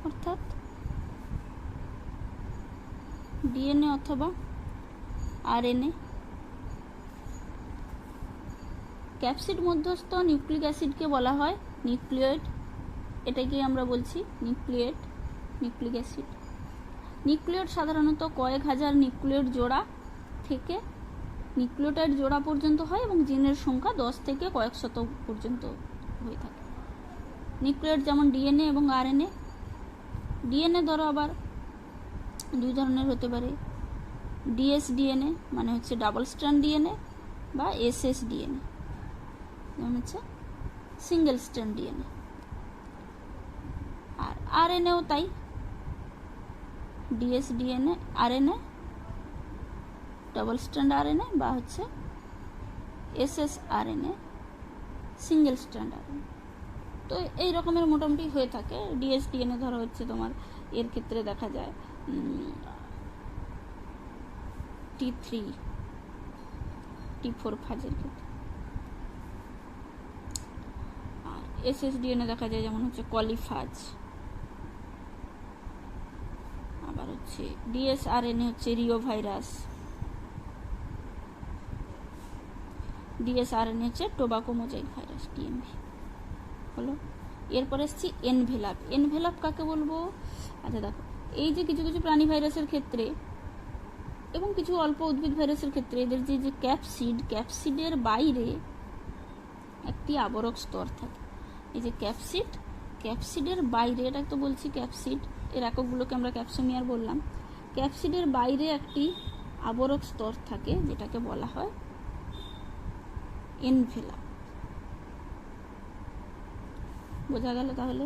অর্থাৎ ডিএনএ অথবা আরএনএ। ক্যাপসিড মধ্যস্থ নিউক্লিক অ্যাসিডকে বলা হয় নিউক্লিয়েট। এটাকে আমরা বলছি নিউক্লিয়েট, নিউক্লিক অ্যাসিড। নিউক্লিয়েট সাধারণত কয়েক হাজার নিউক্লিয়েট জোড়া থেকে নিউক্লিওটাইড জোড়া পর্যন্ত হয় এবং জিনের সংখ্যা 10 থেকে কয়েক শত পর্যন্ত হয়ে থাকে। নিউক্লিয়েট যেমন ডিএনএ এবং আরএনএ। ডিএনএ ধরো আবার দুই ধরনের হতে পারে, ডিএসডিএনএ মানে হচ্ছে ডাবল স্ট্র্যান্ড ডিএনএ বা এসএসডিএনএ, যেমন হচ্ছে সিঙ্গেল স্ট্র্যান্ড ডিএনএ। আর আরএনএও তাই, ডিএসডিএনএ আরএনএ, ডাবল স্ট্র্যান্ড আরএনএ বা হচ্ছে এসএসআরএনএ, সিঙ্গেল স্ট্র্যান্ড আরএনএ। তো এই রকমের মোটামুটি হয়ে থাকে। ডিএসডিএনএ ধরো হচ্ছে তোমার এর ক্ষেত্রে দেখা যায় T3 T4 ফাজের ক্ষেত্রে। আর এসএসডিএনএ দেখা যায় যেমন হচ্ছে কলিফাজ। আবার হচ্ছে ডিএসআরএনএ হচ্ছে রিও ভাইরাস, ডিএসআরএনএ হচ্ছে টোবাকো মোজাইক ভাইরাস টিএমভি হলো। এরপর এসছি এনভেলাপ। এনভেলাপ কাকে বলবো? আচ্ছা দেখো, এই যে কিছু কিছু প্রাণী ভাইরাসের ক্ষেত্রে এবং কিছু অল্প উদ্ভিদ ভাইরাসের ক্ষেত্রে এদের যে ক্যাপসিডের বাইরে একটি আবরক স্তর থাকে। এই যে ক্যাপসিডের বাইরে, এটা তো বলছি ক্যাপসিড, এর এককগুলোকে আমরা ক্যাপসোমিয়ার বললাম। ক্যাপসিডের বাইরে একটি আবরক স্তর থাকে যেটাকে বলা হয় এনভেলাপ। বোঝা গেল তাহলে?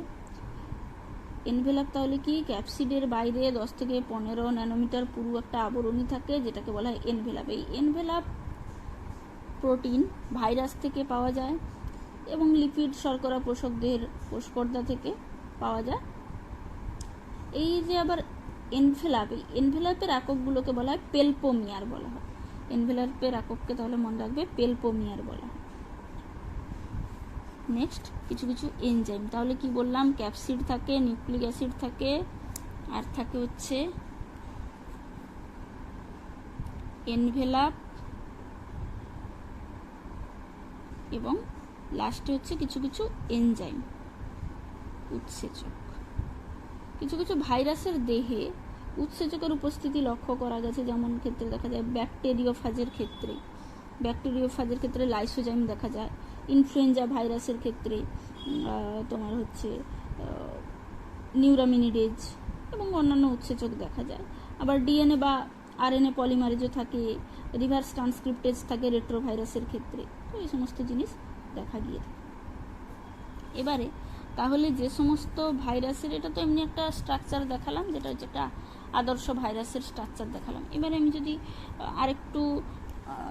এনভেলাপ তাহলে কি? ক্যাপসিডের বাইরে 10 থেকে 15 ন্যানোমিটার পুরু একটা আবরণী থাকে যেটাকে বলা হয় এনভেলাপ। এই এনভেলাপ প্রোটিন ভাইরাস থেকে পাওয়া যায় এবং লিপিড শর্করা পোষকদের কোষপর্দা থেকে পাওয়া যায়। এই যে আবার এনভেলাপ, এই এনভেলাপের এককগুলোকে বলা হয় পেলপোমিয়ার বলা হয়। এনভেলাপের একককে তাহলে মনে রাখবে পেলপোমিয়ার বলা হয়। নেক্সট কিছু কিছু এনজাইম। তাহলে কি বললাম? ক্যাপসিড থাকে, নিউক্লিক অ্যাসিড থাকে, আর থাকে হচ্ছে এনভেলাপ, এবং লাস্টে হচ্ছে কিছু কিছু এনজাইম, উৎসেচক। কিছু কিছু ভাইরাসের দেহে উৎসেচকের উপস্থিতি লক্ষ্য করা গেছে। যেমন ক্ষেত্রে দেখা যায় ব্যাকটেরিওফাজের ক্ষেত্রে লাইসোজাইম দেখা যায়। ইনফ্লুয়েঞ্জা ভাইরাসের ক্ষেত্রে তোমার হচ্ছে নিউরামিনিডেজ এবং অন্যান্য উৎসেচক দেখা যায়। আবার ডিএনএ বা আরএনএ পলিমারেজও থাকে, রিভার্স ট্রান্সক্রিপ্টেজ থাকে রেট্রোভাইরাসের ক্ষেত্রে। তো এই সমস্ত জিনিস দেখা গিয়ে থাকে। এবারে তাহলে যে সমস্ত ভাইরাসের, এটা তো এমনি একটা স্ট্রাকচার দেখালাম, যেটা আদর্শ ভাইরাসের স্ট্রাকচার দেখালাম। এবারে আমি যদি আরেকটু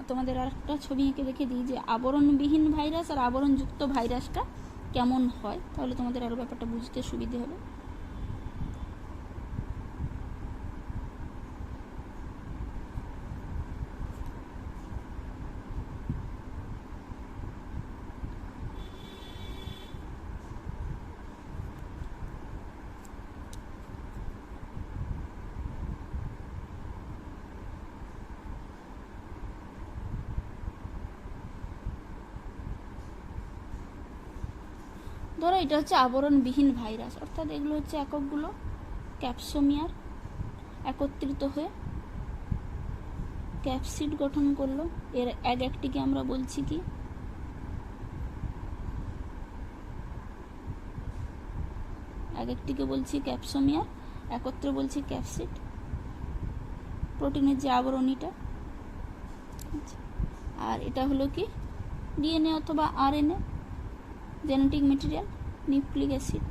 তোমাদের আরেকটা ছবি এঁকে রেখে দিই যে আবরণবিহীন ভাইরাস আর আবরণযুক্ত ভাইরাসটা কেমন হয়, তাহলে তোমাদের আরও ব্যাপারটা বুঝতে সুবিধে হবে। ধরো এটা হচ্ছে আবরণবিহীন ভাইরাস, অর্থাৎ এগুলো হচ্ছে এককগুলো ক্যাপসোমিয়ার একত্রিত হয়ে ক্যাপসিড গঠন করলো। এর এক একটিকে আমরা বলছি কি? এক একটিকে বলছি ক্যাপসোমিয়ার, একত্রে বলছি ক্যাপসিড। প্রোটিনের যে আবরণীটা, আর এটা হলো কি? ডিএনএ অথবা RNA, genetic material, nucleic acid.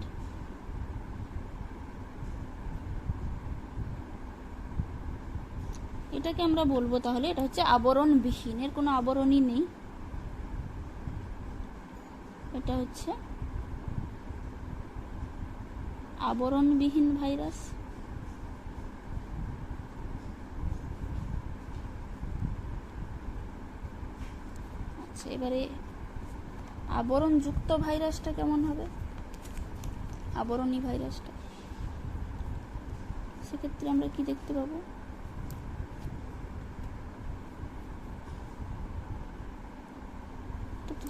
এটাকে আমরা বলবো তাহলে এটা হচ্ছে আবরণবিহীন, এর কোনো আবরণই নেই। এটা হচ্ছে আবরণবিহীন ভাইরাস। আচ্ছা, এবারে আবরণযুক্ত ভাইরাসটা কেমন হবে? আবরণী ভাইরাসটা, সেক্ষেত্রে আমরা কি দেখতে পাবো?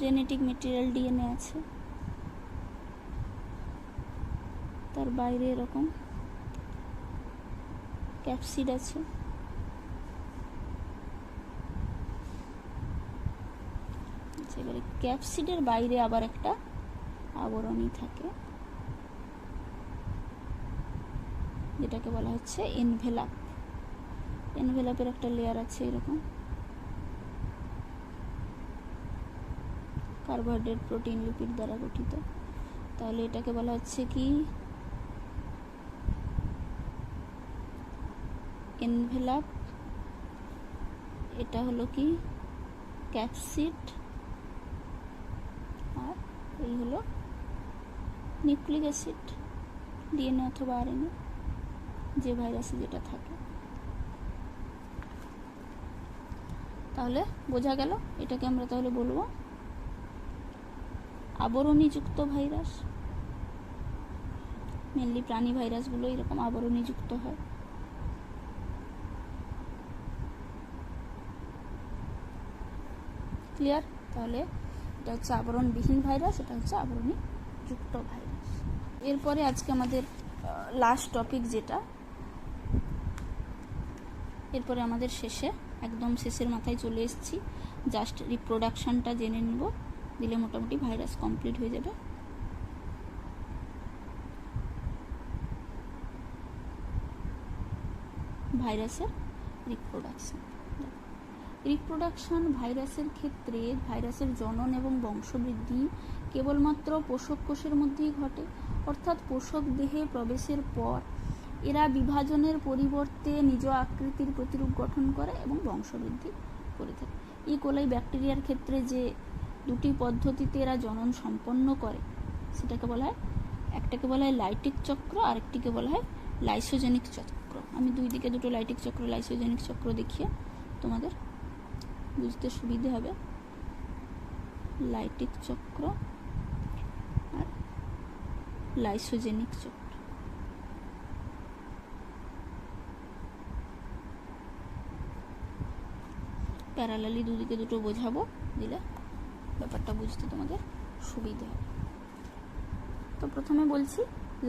জেনেটিক মেটেরিয়াল ডিএনএ আছে, তার বাইরে এরকম ক্যাপসিড আছে। এবারে ক্যাপসিডের বাইরে আবার একটা আবরণী থাকে যেটাকে বলা হচ্ছে এনভেলাপ। এনভেলাপের একটা লেয়ার আছে এরকম, কার্বোহাইড্রেট, প্রোটিন, লিপিড দ্বারা গঠিত। তাহলে এটাকে বলা হচ্ছে কি এনভেলাপ, এটা হলো কি ক্যাপসিড, আর এই হলো নিউক্লিক অ্যাসিড, ডিএনএ অথবা আরএনএ, যে ভাইরাসে যেটা থাকে। তাহলে বোঝা গেল, এটাকে আমরা তাহলে বলবো আবরণীযুক্ত ভাইরাস। মেনলি প্রাণী ভাইরাসগুলো এরকম আবরণীযুক্ত হয়। ক্লিয়ার? তাহলে এটা হচ্ছে আবরণবিহীন ভাইরাস, এটা হচ্ছে আবরণীযুক্ত ভাইরাস। এরপরে আজকে আমাদের লাস্ট টপিক যেটা, এরপরে আমাদের শেষে, একদম শেষের মাথায় চলে এসেছি, জাস্ট রিপ্রোডাকশানটা জেনে নেব, দিলে মোটামুটি ভাইরাস কমপ্লিট হয়ে যাবে। ভাইরাসের রিপ্রোডাকশান। রিপ্রোডাকশান ভাইরাসের ক্ষেত্রে ভাইরাসের জনন এবং বংশবৃদ্ধি কেবলমাত্র পোষক কোষের মধ্যেই ঘটে, অর্থাৎ পোষক দেহে প্রবেশের পর এরা বিভাজনের পরিবর্তে নিজ আকৃতির প্রতিরূপ গঠন করে এবং বংশবৃদ্ধি করে থাকে। ইকোলাই ব্যাকটেরিয়ার ক্ষেত্রে যে দুটি পদ্ধতিতে এরা জনন সম্পন্ন করে সেটাকে বলা হয়, একটাকে বলা হয় লাইটিক চক্র, আরেকটিকে বলা হয় লাইসোজেনিক চক্র। আমি দুই দিকে দুটো লাইটিক চক্র, লাইসোজেনিক চক্র দেখিয়ে তোমাদের বুঝতে সুবিধে হবে। লাইটিক চক্র আর লাইসোজেনিক চক্র। প্যারালালি দুদিকে দুটো বোঝাবো, দিলে ব্যাপারটা বুঝতে তোমাদের সুবিধে হবে। তো প্রথমে বলছি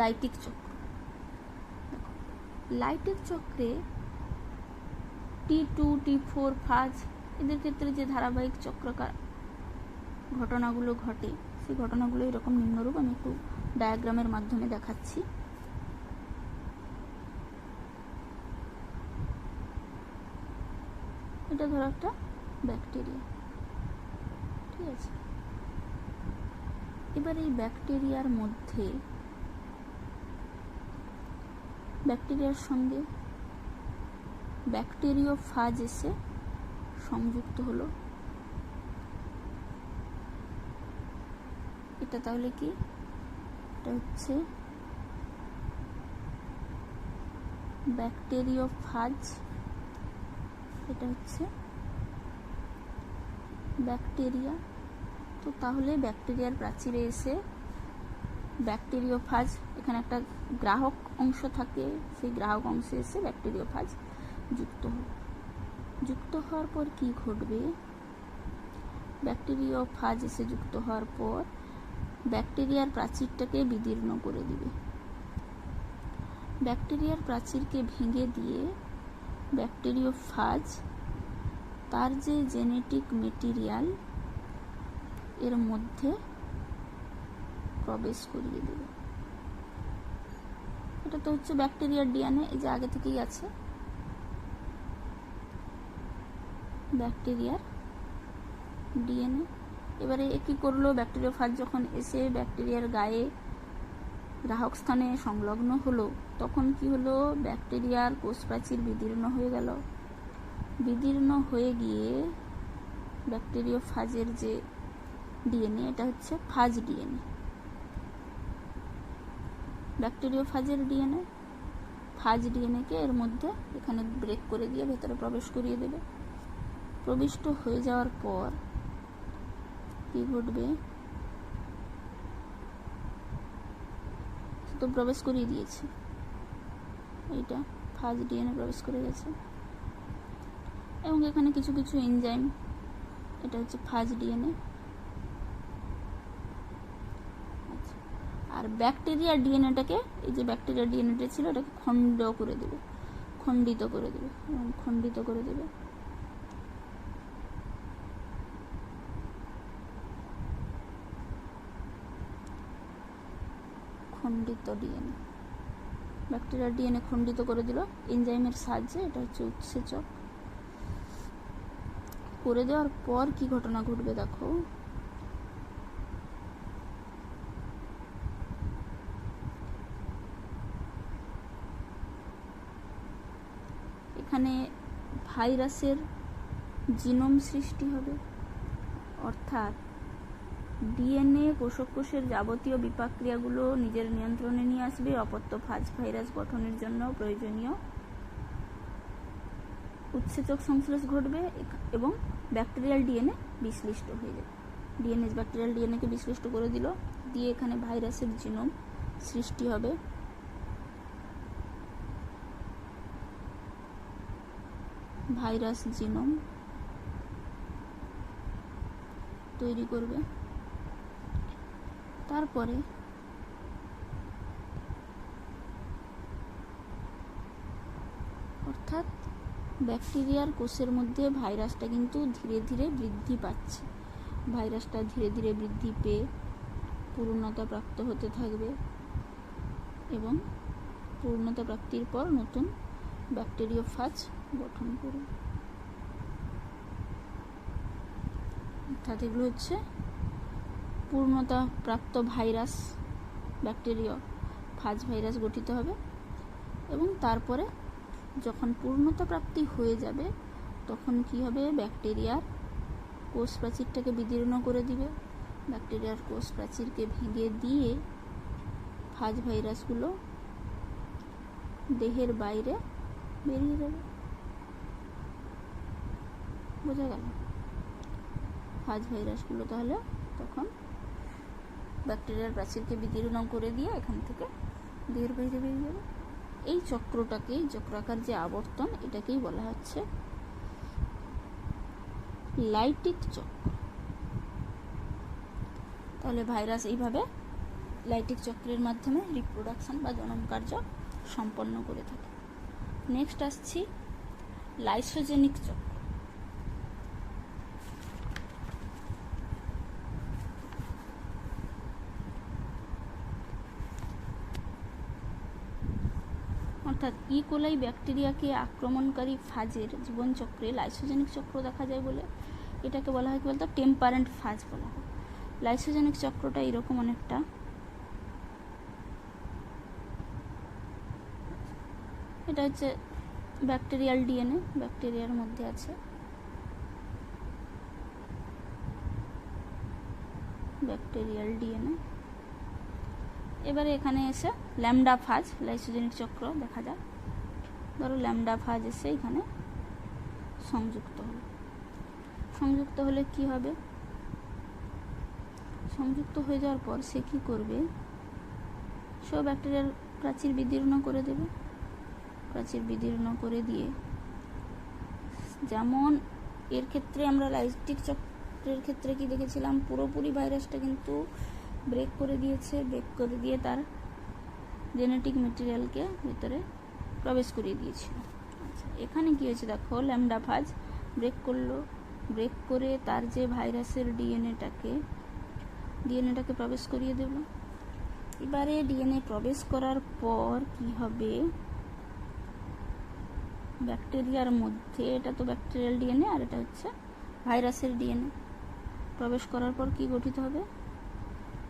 লাইটিক চক্র। দেখো, লাইটিক চক্রে T2, T4 ফাজ, এদের ক্ষেত্রে যে ধারাবাহিক চক্রকার ঘটনাগুলো ঘটে, সেই ঘটনাগুলো এরকম নিম্নরূপ। আমি একটু ডায়াগ্রামের মাধ্যমে দেখাচ্ছি। এটা ধরো একটা ব্যাকটেরিয়া, ঠিক আছে। এবার এই ব্যাকটেরিয়ার মধ্যে, ব্যাকটেরিয়ার সঙ্গে ব্যাকটেরিওফাজ এসে সংযুক্ত হলো। এটা তাহলে কি? এটা হচ্ছে ব্যাকটেরিওফাজ, এটা হচ্ছে ব্যাকটেরিয়া। তো তাহলে ব্যাকটেরিয়ার প্রাচীরে এসে ব্যাকটেরিওফাজ, এখানে একটা গ্রাহক অংশ থাকে, সেই গ্রাহক অংশে এসে ব্যাকটেরিওফাজ যুক্ত হল। যুক্ত হওয়ার পর কি ঘটবে? ব্যাকটেরিওফাজ এসে যুক্ত হওয়ার পর ব্যাকটেরিয়ার প্রাচীরটাকে বিদীর্ণ করে দিবে। ব্যাকটেরিয়ার প্রাচীরকে ভেঙে দিয়ে ব্যাকটেরিওফাজ তার যে জেনেটিক মেটেরিয়াল এর মধ্যে প্রবেশ করিয়ে দেবে। এটা তো হচ্ছে ব্যাকটেরিয়ার ডিএনএ, এই যে আগে থেকেই আছে ব্যাকটেরিয়ার ডিএনএ। এবারে কি করলো? ব্যাকটেরিওফাজ যখন এসে ব্যাকটেরিয়ার গায়ে গ্রাহক স্থানে সংলগ্ন হলো, তখন কি হলো? ব্যাকটেরিয়ার কোষ প্রাচীর বিদীর্ণ হয়ে গেল। বিদীর্ণ হয়ে গিয়ে ব্যাকটেরিওফাজের যে ডিএনএ, এটা হচ্ছে ফাজ ডিএনএ। ব্যাকটেরিওফাজের ডিএনএ, ফাজ ডিএনএকে এর মধ্যে এখানে ব্রেক করে দিয়ে ভেতরে প্রবেশ করিয়ে দেবে। প্রবিষ্ট হয়ে যাওয়ার পর কি ঘটবে? তো প্রবেশ করিয়ে দিয়েছে, এইটা ফাজ ডিএনএ প্রবেশ করে গেছে, এবং এখানে কিছু কিছু এনজাইম, এটা হচ্ছে ফাজ ডিএনএ। আচ্ছা, আর ব্যাকটেরিয়ার ডিএনএটাকে, এই যে ব্যাকটেরিয়ার ডিএনএটা ছিল, এটাকে খণ্ড করে দেবে, খণ্ডিত করে দেবে, এবং খণ্ডিত করে দেবে। খণ্ডিত ডিএনএ, ব্যাকটেরিয়ার ডিএনএ খণ্ডিত করে দিল এনজাইমের সাহায্যে। এটা হচ্ছে উৎসেচক। করে দেওয়ার পর কি ঘটনা ঘটবে দেখো। এখানে ভাইরাসের জিনোম সৃষ্টি হবে, অর্থাৎ ডিএনএ কোষক কোষের যাবতীয় বিপাক্রিয়াগুলো নিজের নিয়ন্ত্রণে নিয়ে আসবে। অপত্য ফাজ ভাইরাস গঠনের জন্য প্রয়োজনীয় উৎসেচক সংশ্লেষ ঘটবে এবং ব্যাকটেরিয়াল ডিএনএ বিশ্লিষ্ট হয়ে যাবে। ডিএনএ ব্যাকটেরিয়াল ডিএনএকে বিশ্লিষ্ট করে দিল, দিয়ে এখানে ভাইরাসের জিনোম সৃষ্টি হবে। ভাইরাস জিনোম তৈরি করবে। তারপরে অর্থাৎ ব্যাকটেরিয়ার কোষের মধ্যে ভাইরাসটা কিন্তু ধীরে ধীরে বৃদ্ধি পাচ্ছে। ভাইরাসটা ধীরে ধীরে বৃদ্ধি পেয়ে পূর্ণতা প্রাপ্ত হতে থাকবে এবং পূর্ণতা প্রাপ্তির পর নতুন ব্যাকটেরিওফাজ গঠন করবে। অর্থাৎ এগুলো হচ্ছে পূর্ণতা প্রাপ্ত ভাইরাস, ব্যাকটেরিওফাজ ভাইরাস গঠিত হবে এবং তারপরে যখন পূর্ণতা প্রাপ্তি হয়ে যাবে তখন কি হবে, ব্যাকটেরিয়ার কোষ প্রাচীরটাকে বিদীর্ণ করে দিবে। ব্যাকটেরিয়ার কোষ প্রাচীরকে ভেঙে দিয়ে ফাজ ভাইরাসগুলো দেহের বাইরে বেরিয়ে যাবে। বোঝা গেল? ফাজ ভাইরাসগুলো তাহলে তখন ব্যাকটেরিয়ার প্রাচীরকে বিদীর্ণ করে দিয়ে এখান থেকে দেহের বাইরে বেরিয়ে যাবে। এই চক্রটাকে, চক্রাকার যে আবর্তন, এটাকেই বলা হচ্ছে লাইটিক চক্র। তাহলে ভাইরাস এইভাবে লাইটিক চক্রের মাধ্যমে রিপ্রোডাকশন বা জনন কার্য সম্পন্ন করে থাকে। নেক্সট আসছি লাইসোজেনিক চক্র। অর্থাৎ ইকোলাই ব্যাকটেরিয়াকে আক্রমণকারী ফাজের জীবনচক্রে লাইসোজেনিক চক্র দেখা যায় বলে এটাকে বলা হয় কি বলতো, টেম্পারেন্ট ফাজ বলা হয়। লাইসোজেনিক চক্রটা এরকম অনেকটা। এটা হচ্ছে ব্যাকটেরিয়াল ডিএনএ, ব্যাকটেরিয়ার মধ্যে আছে ব্যাকটেরিয়াল ডিএনএ। এবারে এখানে এসে ল্যামডা ফাজ লাইসোজেনিক চক্র দেখা যায়। ধরো ল্যামডা ফাজ এসে এখানে সংযুক্ত হলো। সংযুক্ত হলে কি হবে, সংযুক্ত হয়ে যাওয়ার পর সে কি করবে, সব ব্যাকটেরিয়ার প্রাচীর বিদীর্ণ করে দেবে। প্রাচীর বিদীর্ণ করে দিয়ে, যেমন এর ক্ষেত্রে আমরা লাইটিক চক্রের ক্ষেত্রে কি দেখেছিলাম, পুরোপুরি ভাইরাসটা কিন্তু ব্রেক করে দিয়েছে। ব্রেক করে দিয়ে তার জেনেটিক মেটেরিয়ালকে ভিতরে প্রবেশ করিয়ে দিয়েছিল। আচ্ছা, এখানে কি হয়েছে দেখো, ল্যামডা ফাজ ব্রেক করলো। ব্রেক করে তার যে ভাইরাসের ডিএনএটাকে প্রবেশ করিয়ে দেব। এবারে ডিএনএ প্রবেশ করার পর কি হবে, ব্যাকটেরিয়ার মধ্যে, এটা তো ব্যাকটেরিয়াল ডিএনএ আর এটা হচ্ছে ভাইরাসের ডিএনএ, প্রবেশ করার পর কি গঠিত হবে,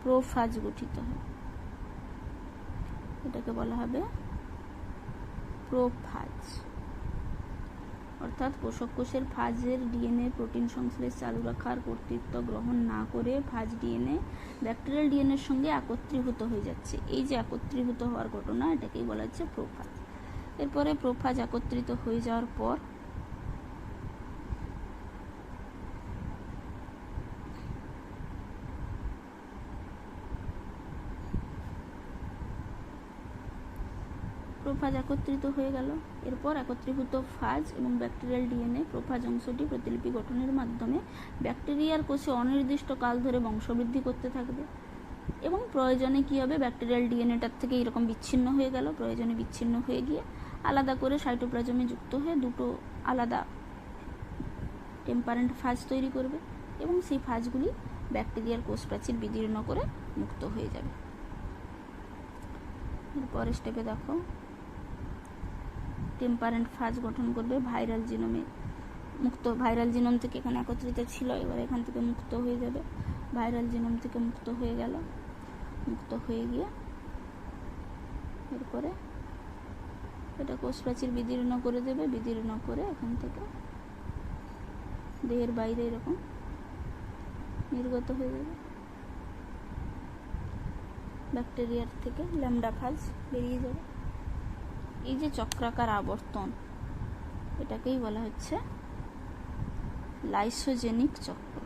প্রোফাজ গঠিত হবে। এটাকে বলা হবে প্রোফাজ। অর্থাৎ কোষক কোষের ফাজের ডিএনএ প্রোটিন সংশ্লেষ চালু রাখার কর্তৃত্ব গ্রহণ না করে ফাজ ডিএনএ ব্যাকটেরিয়াল ডিএনএর সঙ্গে একত্রীভূত হয়ে যাচ্ছে। এই যে একত্রীভূত হওয়ার ঘটনা, এটাকেই বলা হচ্ছে প্রোফাজ। এরপরে প্রোফাজ একত্রিত হয়ে যাওয়ার পর প্রোফাজ একত্রিত হয়ে গেল। এরপর একত্রীভূত ফাজ এবং ব্যাকটেরিয়াল ডিএনএ প্রোফাজ অংশটি প্রতিলিপি গঠনের মাধ্যমে ব্যাকটেরিয়ার কোষে অনির্দিষ্ট কাল ধরে বংশবৃদ্ধি করতে থাকবে এবং প্রয়োজনে কি হবে, ব্যাকটেরিয়াল ডিএনএটার থেকে এরকম বিচ্ছিন্ন হয়ে গেল, প্রয়োজনে বিচ্ছিন্ন হয়ে গিয়ে আলাদা করে সাইটোপ্লাজমে যুক্ত হয়ে দুটো আলাদা টেম্পারেন্ট ফাজ তৈরি করবে এবং সেই ফাজগুলি ব্যাকটেরিয়ার কোষ প্রাচীর বিদীর্ণ করে মুক্ত হয়ে যাবে। এরপরের স্টেপে দেখো, টেম্পারেন্ট ফাজ গঠন করবে ভাইরাল জিনোমে মুক্ত, ভাইরাল জিনোম থেকে এখানে একত্রিত ছিল, এবার এখান থেকে মুক্ত হয়ে যাবে, ভাইরাল জিনোম থেকে মুক্ত হয়ে গেল, মুক্ত হয়ে গিয়ে এরপরে এটা কোষ প্রাচীর বিদীর্ণ করে দেবে, বিদীর্ণ করে এখান থেকে দেহের বাইরে এরকম নির্গত হয়ে যাবে, ব্যাকটেরিয়ার থেকে ল্যামডা ফাজ বেরিয়ে যাবে। এই যে চক্রাকার আবর্তন, এটাকেই বলা হচ্ছে লাইসোজেনিক চক্র।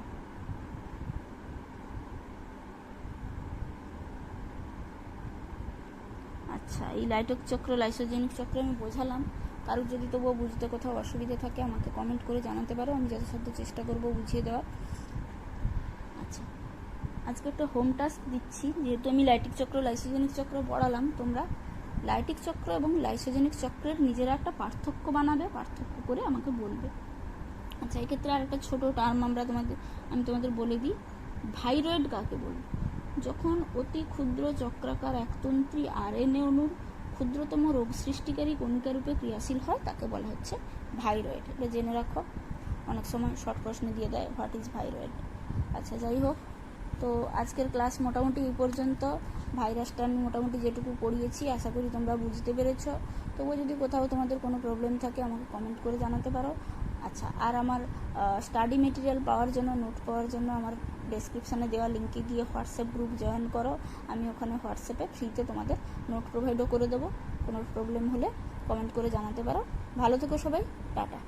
আচ্ছা, এই লাইটক চক্র, লাইসোজেনিক চক্র আমি বোঝালাম। কারোর যদি তবুও বুঝতে কোথাও অসুবিধা থাকে আমাকে কমেন্ট করে জানাতে পারো, আমি যথাসাধ্য চেষ্টা করব বুঝিয়ে দেওয়ার। আচ্ছা, আজকে একটা হোম টাস্ক দিচ্ছি, যেহেতু আমি লাইটিক চক্র, লাইসোজেনিক চক্র পড়ালাম, তোমরা লাইটিক চক্র এবং লাইসোজেনিক চক্রের নিজেরা একটা পার্থক্য বানাবে, পার্থক্য করে আমাকে বলবে। আচ্ছা, এক্ষেত্রে আর একটা ছোটো টার্ম আমি তোমাদের বলে দিই, ভাইরয়েড কাকে বলবো? যখন অতি ক্ষুদ্র চক্রাকার একতন্ত্রী আরএনএ অণুর ক্ষুদ্রতম রোগ সৃষ্টিকারী কণিকা রূপে ক্রিয়াশীল হয় তাকে বলা হচ্ছে ভাইরয়েড। এটা জেনে রাখো, অনেক সময় শর্ট প্রশ্নে দিয়ে দেয় হোয়াট ইজ ভাইরয়েড। আচ্ছা, যাই হোক, তো আজকের ক্লাস মোটামুটি এই পর্যন্ত। ভাইরাসটা আমি মোটামুটি যেটুকু পড়িয়েছি আশা করি তোমরা বুঝতে পেরেছ। তবুও যদি কোথাও তোমাদের কোনো প্রবলেম থাকে আমাকে কমেন্ট করে জানাতে পারো। আচ্ছা, আর আমার স্টাডি মেটেরিয়াল পাওয়ার জন্য, নোট পাওয়ার জন্য আমার ডেসক্রিপশানে দেওয়া লিঙ্কে গিয়ে হোয়াটসঅ্যাপ গ্রুপ জয়েন করো। আমি ওখানে হোয়াটসঅ্যাপে ফ্রিতে তোমাদের নোট প্রোভাইডও করে দেবো। কোনো প্রবলেম হলে কমেন্ট করে জানাতে পারো। ভালো থেকো সবাই, টাটা।